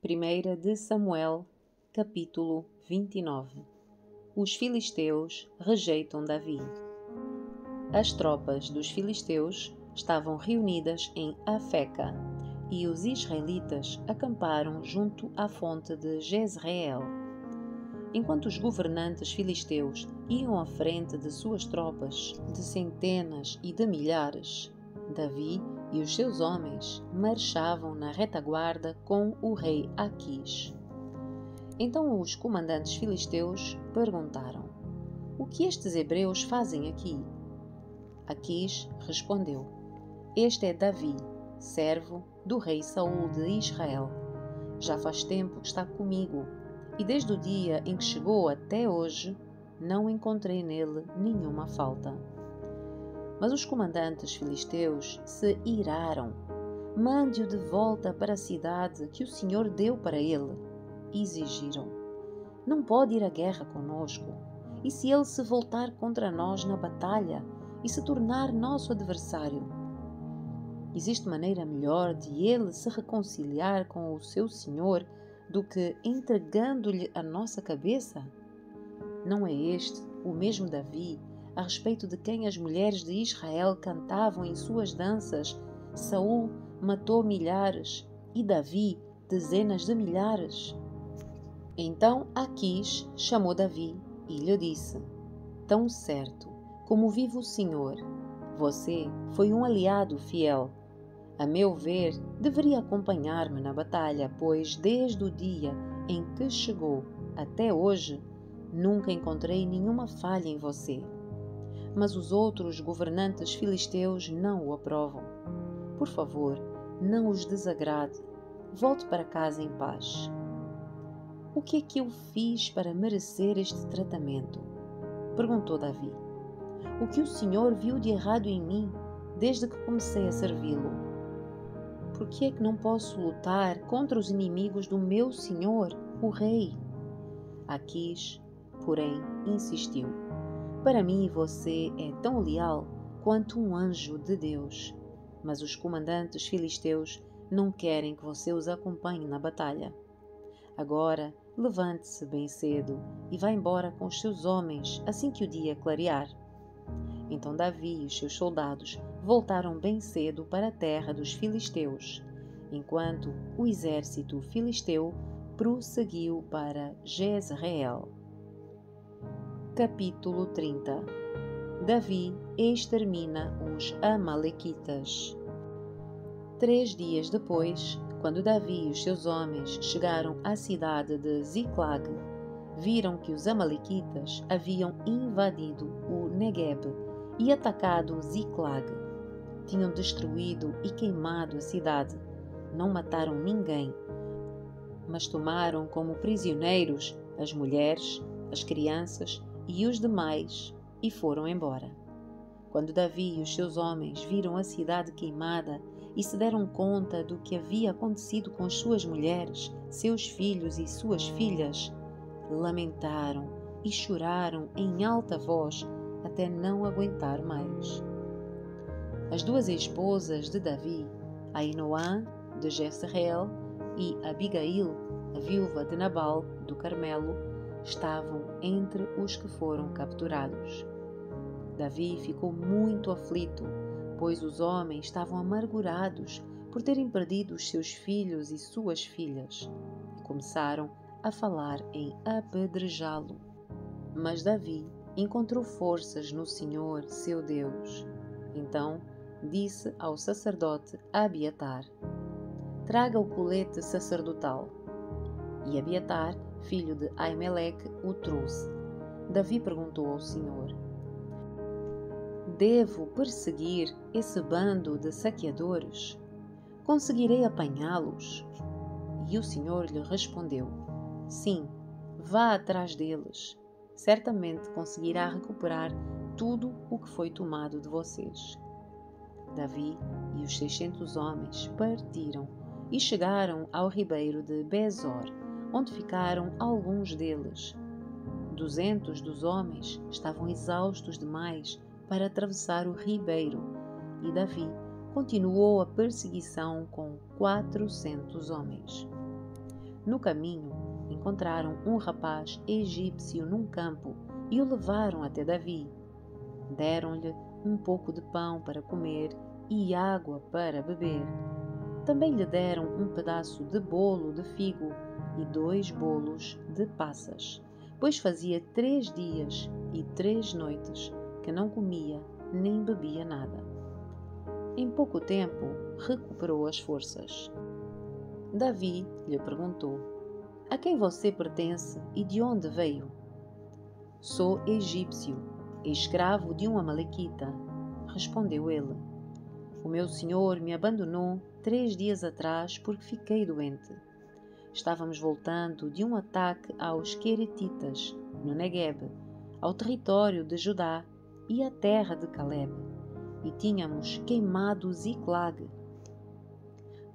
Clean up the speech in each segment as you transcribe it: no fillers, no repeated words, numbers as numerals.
1 de Samuel, capítulo 29. Os filisteus rejeitam Davi. As tropas dos filisteus estavam reunidas em Afeca, e os israelitas acamparam junto à fonte de Jezreel. Enquanto os governantes filisteus iam à frente de suas tropas, de centenas e de milhares, Davi e os seus homens marchavam na retaguarda com o rei Aquis. Então os comandantes filisteus perguntaram: "O que estes hebreus fazem aqui?" Aquis respondeu: "Este é Davi, servo do rei Saul de Israel. Já faz tempo que está comigo, e desde o dia em que chegou até hoje, não encontrei nele nenhuma falta." Mas os comandantes filisteus se iraram. "Mande-o de volta para a cidade que o Senhor deu para ele", exigiram. "Não pode ir à guerra conosco. E se ele se voltar contra nós na batalha e se tornar nosso adversário? Existe maneira melhor de ele se reconciliar com o seu Senhor do que entregando-lhe a nossa cabeça? Não é este o mesmo Davi, a respeito de quem as mulheres de Israel cantavam em suas danças: Saul matou milhares e Davi dezenas de milhares?" Então Aquis chamou Davi e lhe disse: "Tão certo como vive o Senhor, você foi um aliado fiel. A meu ver, deveria acompanhar-me na batalha, pois desde o dia em que chegou até hoje, nunca encontrei nenhuma falha em você. Mas os outros governantes filisteus não o aprovam. Por favor, não os desagrade. Volte para casa em paz." "O que é que eu fiz para merecer este tratamento?" perguntou Davi. "O que o Senhor viu de errado em mim desde que comecei a servi-lo? Por que é que não posso lutar contra os inimigos do meu Senhor, o rei?" Aquis, porém, insistiu: "Para mim você é tão leal quanto um anjo de Deus. Mas os comandantes filisteus não querem que você os acompanhe na batalha. Agora, levante-se bem cedo e vá embora com os seus homens assim que o dia clarear." Então Davi e os seus soldados voltaram bem cedo para a terra dos filisteus, enquanto o exército filisteu prosseguiu para Jezreel. Capítulo 30. Davi extermina os amalequitas. 3 dias depois, quando Davi e os seus homens chegaram à cidade de Ziclag, viram que os amalequitas haviam invadido o Negueb e atacado Ziclag. Tinham destruído e queimado a cidade. Não mataram ninguém, mas tomaram como prisioneiros as mulheres, as crianças e os demais e foram embora. Quando Davi e os seus homens viram a cidade queimada e se deram conta do que havia acontecido com as suas mulheres, seus filhos e suas filhas, lamentaram e choraram em alta voz até não aguentar mais. As 2 esposas de Davi, Ainoã de Jezreel e Abigail, a viúva de Nabal do Carmelo, estavam entre os que foram capturados. Davi ficou muito aflito, pois os homens estavam amargurados por terem perdido os seus filhos e suas filhas, e começaram a falar em apedrejá-lo. Mas Davi encontrou forças no Senhor, seu Deus. Então disse ao sacerdote Abiatar: "Traga o colete sacerdotal." E Abiatar, filho de Aimeleque, o trouxe. Davi perguntou ao Senhor: "Devo perseguir esse bando de saqueadores? Conseguirei apanhá-los?" E o Senhor lhe respondeu: "Sim, vá atrás deles. Certamente conseguirá recuperar tudo o que foi tomado de vocês." Davi e os 600 homens partiram e chegaram ao ribeiro de Besor, onde ficaram alguns deles. 200 dos homens estavam exaustos demais para atravessar o ribeiro, e Davi continuou a perseguição com 400 homens. No caminho, encontraram um rapaz egípcio num campo e o levaram até Davi. Deram-lhe um pouco de pão para comer e água para beber. Também lhe deram um pedaço de bolo de figo e 2 bolos de passas, pois fazia 3 dias e 3 noites que não comia nem bebia nada. Em pouco tempo, recuperou as forças. Davi lhe perguntou: A quem você pertence e de onde veio? Sou egípcio, escravo de um amalequita, respondeu ele. O meu senhor me abandonou 3 dias atrás porque fiquei doente. Estávamos voltando de um ataque aos Queretitas, no Negueb, ao território de Judá e à terra de Caleb, e tínhamos queimado Ziclag.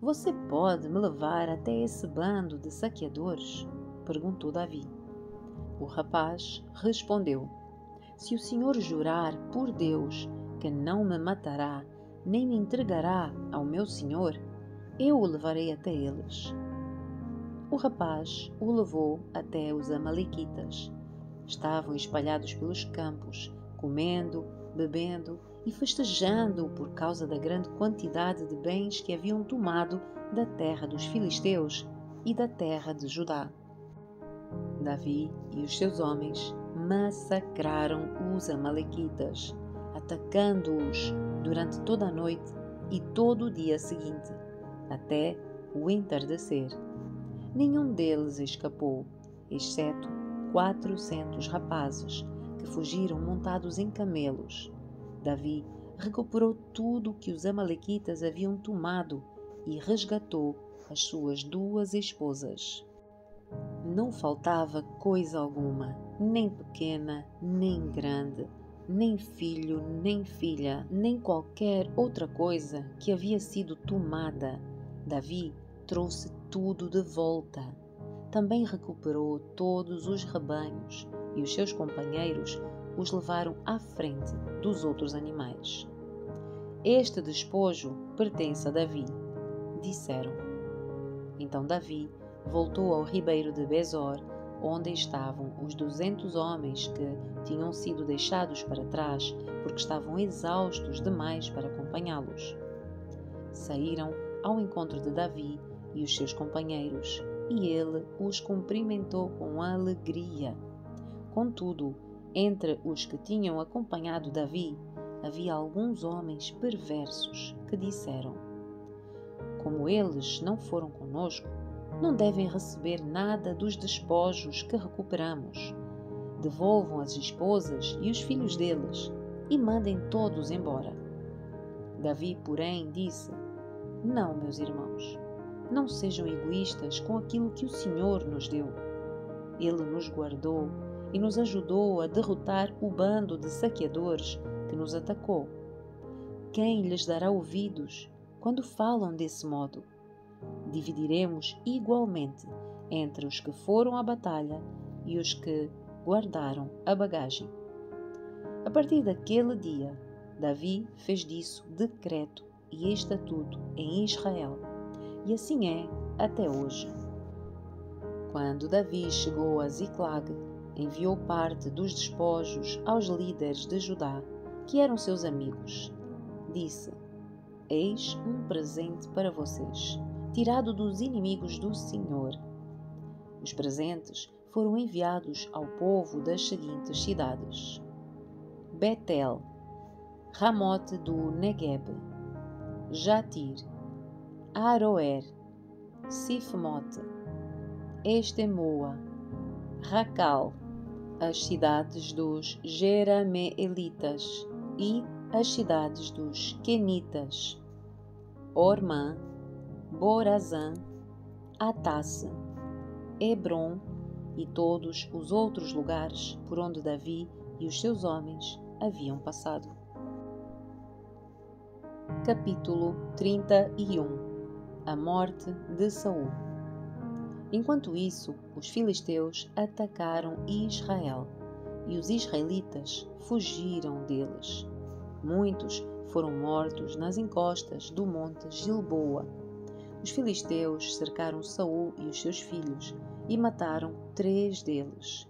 Você pode me levar até esse bando de saqueadores? Perguntou Davi. O rapaz respondeu: Se o senhor jurar por Deus que não me matará, nem me entregará ao meu senhor, eu o levarei até eles. O rapaz o levou até os amalequitas. Estavam espalhados pelos campos, comendo, bebendo e festejando por causa da grande quantidade de bens que haviam tomado da terra dos filisteus e da terra de Judá. Davi e os seus homens massacraram os amalequitas, atacando-os durante toda a noite e todo o dia seguinte, até o entardecer. Nenhum deles escapou, exceto 400 rapazes que fugiram montados em camelos. Davi recuperou tudo o que os amalequitas haviam tomado e resgatou as suas 2 esposas. Não faltava coisa alguma, nem pequena, nem grande, nem filho, nem filha, nem qualquer outra coisa que havia sido tomada. Davi trouxe tudo de volta. Também recuperou todos os rebanhos e os seus companheiros os levaram à frente dos outros animais. Este despojo pertence a Davi, disseram. Então Davi voltou ao ribeiro de Besor, onde estavam os 200 homens que tinham sido deixados para trás porque estavam exaustos demais para acompanhá-los. Saíram ao encontro de Davi e os seus companheiros, e ele os cumprimentou com alegria. Contudo, entre os que tinham acompanhado Davi, havia alguns homens perversos que disseram: Como eles não foram conosco, não devem receber nada dos despojos que recuperamos. Devolvam as esposas e os filhos deles e mandem todos embora. Davi, porém, disse: Não, meus irmãos, não sejam egoístas com aquilo que o Senhor nos deu. Ele nos guardou e nos ajudou a derrotar o bando de saqueadores que nos atacou. Quem lhes dará ouvidos quando falam desse modo? Dividiremos igualmente entre os que foram à batalha e os que guardaram a bagagem. A partir daquele dia, Davi fez disso decreto e estatuto em Israel, e assim é até hoje. Quando Davi chegou a Ziclag, enviou parte dos despojos aos líderes de Judá, que eram seus amigos. Disse: Eis um presente para vocês, tirado dos inimigos do Senhor. Os presentes foram enviados ao povo das seguintes cidades: Betel, Ramote do Negueb, Jatir, Aroer, Sifmote, Estemoa, Racal, as cidades dos Jerameelitas e as cidades dos Quenitas, Ormã, Borazã, Atasse, Hebron e todos os outros lugares por onde Davi e os seus homens haviam passado. Capítulo 31. A morte de Saul. Enquanto isso, os filisteus atacaram Israel, e os israelitas fugiram deles. Muitos foram mortos nas encostas do monte Gilboa. Os filisteus cercaram Saul e os seus filhos e mataram 3 deles: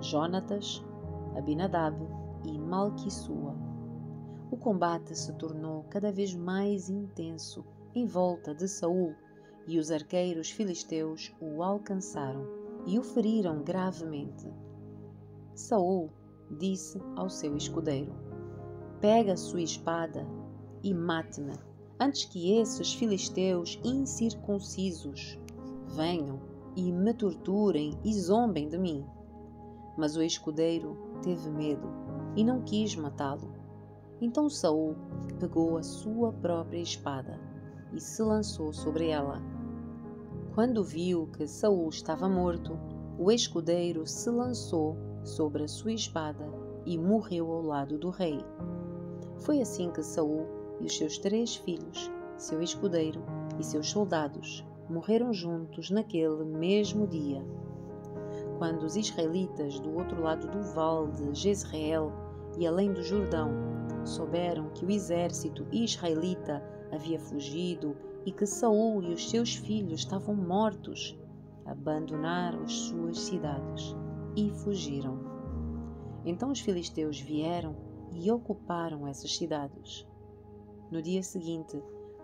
Jonatas, Abinadab e Malquissua. O combate se tornou cada vez mais intenso em volta de Saul, e os arqueiros filisteus o alcançaram e o feriram gravemente. Saul disse ao seu escudeiro: Pega a sua espada e mate-me, antes que esses filisteus incircuncisos venham e me torturem e zombem de mim. Mas o escudeiro teve medo e não quis matá-lo. Então Saul pegou a sua própria espada e se lançou sobre ela. Quando viu que Saul estava morto, o escudeiro se lançou sobre a sua espada e morreu ao lado do rei. Foi assim que Saul e os seus 3 filhos, seu escudeiro e seus soldados morreram juntos naquele mesmo dia. Quando os israelitas do outro lado do vale de Jezreel e além do Jordão souberam que o exército israelita havia fugido e que Saul e os seus filhos estavam mortos, abandonaram as suas cidades e fugiram. Então os filisteus vieram e ocuparam essas cidades. No dia seguinte,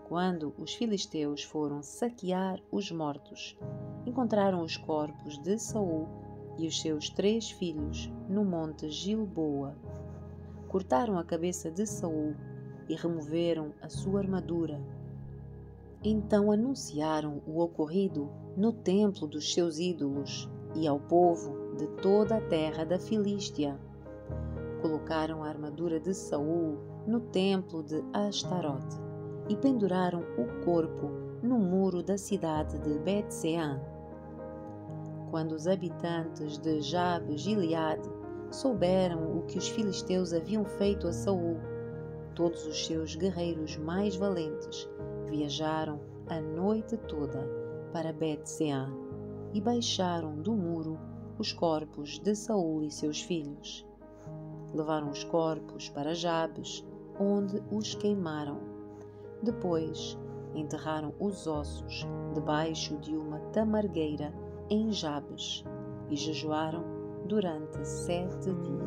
quando os filisteus foram saquear os mortos, encontraram os corpos de Saul e os seus 3 filhos no monte Gilboa. Cortaram a cabeça de Saul e removeram a sua armadura. Então anunciaram o ocorrido no templo dos seus ídolos e ao povo de toda a terra da Filístia. Colocaram a armadura de Saul no templo de Astarote e penduraram o corpo no muro da cidade de Bet-Sean. Quando os habitantes de Jabes-Gileade souberam o que os filisteus haviam feito a Saul, todos os seus guerreiros mais valentes viajaram a noite toda para Bet-Sean e baixaram do muro os corpos de Saul e seus filhos. Levaram os corpos para Jabes, onde os queimaram. Depois, enterraram os ossos debaixo de uma tamargueira em Jabes e jejuaram durante 7 dias.